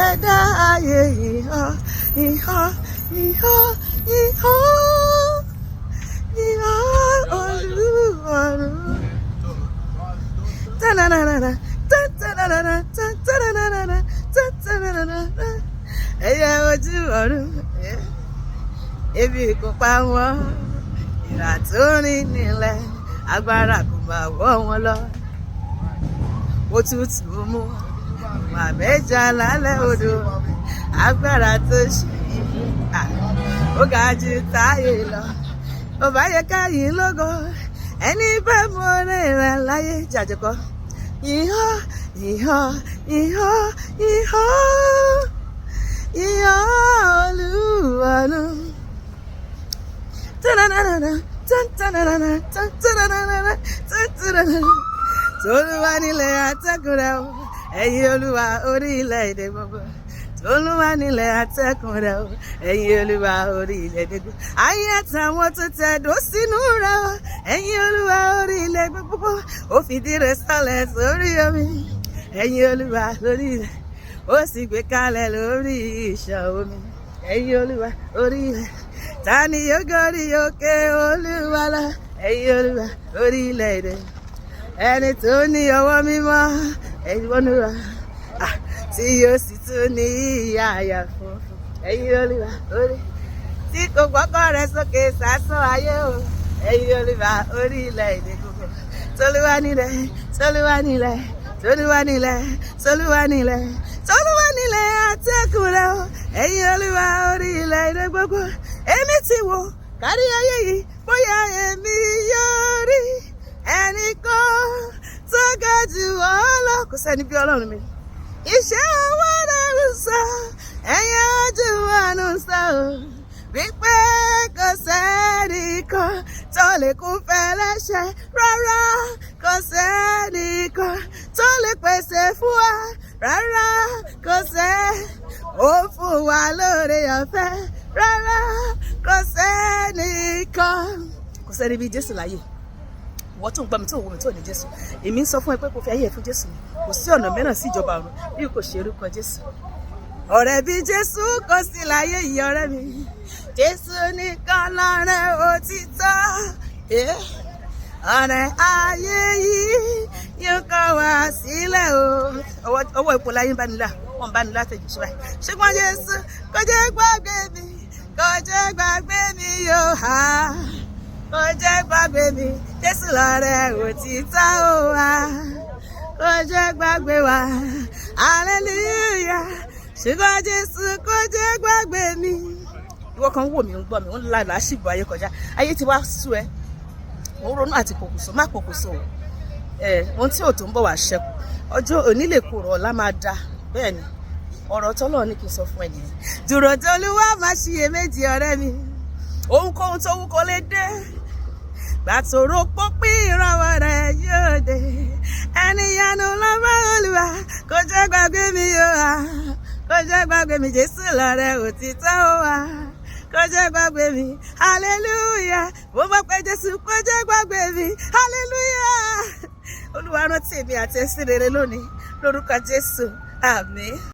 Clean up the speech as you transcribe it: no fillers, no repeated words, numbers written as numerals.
ẹ̀dá ayé ìhọ́ ìhọ́ ìhọ́ ìhọ́ ìhọ́ Olúwarun. Ta-na-na-na-na, ta-ta-na-na-na, ta-ta-na-na-na, ta-ta-na-na-na. Ẹyẹ ojú ọ̀run, ebi kò pa wọ́n, ìrà tó rìn nílẹ̀, agbára kò máa wọ́ wọn lọ. Òtútù mú àbẹ́jà lálẹ́ odò, agbára tó ṣe yìí ó ga jù táyé lọ. Ó bá yẹ káyìn lógo, ẹni bá mọ orin rẹ̀ láyé jàjọkọ. Ìhọ́ ìhọ́ ìhọ́ ìhọ́ ìhọ́ Olúwarun. Ta-na-na-na-na, ta-ta-na-na-na, ta-ta-na-na-na, ta-ta-na-na. T'Olúwa nílẹ̀ atẹ́gùn rẹ̀ o, ẹ̀yin Olúwa orílẹ̀-èdè gbogbo. T'Olúwa nílẹ̀ atẹ́gùn rẹ̀ o, ẹ̀yin Olúwa orílẹ̀-èdè gbogbo. Ayé àtàwọn tó tẹ̀dó sínú rẹ̀ o, ẹ̀yin Olúwa orílẹ̀ gbogbo. Ó fìdí rẹ̀ sọlẹ̀ sórí omi, ẹ̀yin Olúwa lórí rẹ̀. Ó sì gbé kalẹ̀ lórí ìṣàn omi, ẹ̀yin Olúwa orílẹ̀. Ta ni yóò gorí òkè Olúwa lọ, ẹ̀yin Olúwa orílẹ̀-èdè. Ẹni tó ní ọwọ́ mímọ́, ẹ̀yin Olúwa, tí yóò sì tún ní àyà funfun, ẹ̀yin Olúwa orí. Tí kò gbọ́kọ̀ rẹ̀ sókè sásán ayé o, ẹ̀yin Olúwa orílẹ̀-èdè gbogbo. T'Olúwa nílẹ̀, t'Olúwa nílẹ̀, t'Olúwa nílẹ̀, t'Olúwa nílẹ̀, t'Olúwa nílẹ̀ atẹ́gùn rẹ̀ o, ẹ̀yin Olúwa orílẹ̀-èdè gbogbo. Èmi ti wò kárí ayé yìí, bóyá èmi yóò rí ẹnìkan tó ga jù ọ́ lọ. Kò sẹ́ni bí Ọlọ́run mi. Iṣẹ́ ọwọ́ rẹ̀ ń sọ, ẹ̀yìn ojú àánú ń sọ o, wípé kò sẹ́nìkan tó lè kún fẹ́lẹ́ṣẹ̀ rárá. Kò sẹ́nìkan tó lè pèsè fún wa rárá. Kò ó fún wa lóore ọ̀fẹ́ rárá. Kò sẹ́nìkan. Kò sẹ́ni bí Jésù láyé. Wọ́n tó ń gbọ́ mi tó wò mí tó ní Jésù. Èmi ń sọ fún ẹ pé kò fi ayé ẹ fún Jésù ni. Kò sí ọ̀nà mìíràn sí ìjọba ọ̀run bí kò ṣe orúkọ Jésù. Ọ̀rẹ́ bí Jésù kò sí láyé yìí ọ̀rẹ́ mi. Jésù nìkan lọ̀rẹ́ òtítọ́. Ọ̀rẹ́ ayé yìí yóò kọ̀ wá sílẹ̀ o. Ọwọ́ ipò láyé ń bá nílà, wọ́n ń bá nílà tẹ̀jú sí báyìí. Ṣùgbọ́n Jésù kò jẹ́ gbàgbé mi, kò jẹ́ gbàgbé mi yóò há. Kò jẹ́ gbàgbé mi, Jésù lọ̀rẹ́ òtítọ́ o wá. Kò jẹ́ gbàgbé wa, hallelujah. Ṣùgbọ́n Jésù kò jẹ́ gbàgbé mi. Ìwọ kan wò mí ń gbọ́ mi, ń la làásìgbò ayé kọjá. Ayé ti wá sú ẹ. Mo ń ronú àti pokùnso, má pokùnso o. Ohun tí ò tó ń bọ̀ wá ṣẹ́kù. Ọjọ́ òní lè kúrò, ọ̀la máa da. Bẹ́ẹ̀ ni, ọ̀rọ̀ t'Ọlọ́run ní kí n sọ fún ẹ nìyẹn. Dúró t'Olúwa, má ṣiyèméjì ọ̀rẹ́ mi. Ohunkóhun tó wù kó lè dé. Gbàtòrò pópin ìrànwọ́ rẹ̀ yóò dé. Ẹni yanu lọ́wọ́ Olúwa, kò jẹ́ gbàgbé mi yóò wá. Kò jẹ́ gbàgbé mi, Jésù lọ̀rẹ́ òtítọ́ ó wá. Kò jẹ́ gbàgbé mi, hallelujah. Mo mọ̀ pé Jésù kò jẹ́ gbàgbé mi, hallelujah. Olúwa rántí èmi àti ẹsìn rere lónìí lórúkọ Jésù, àmín.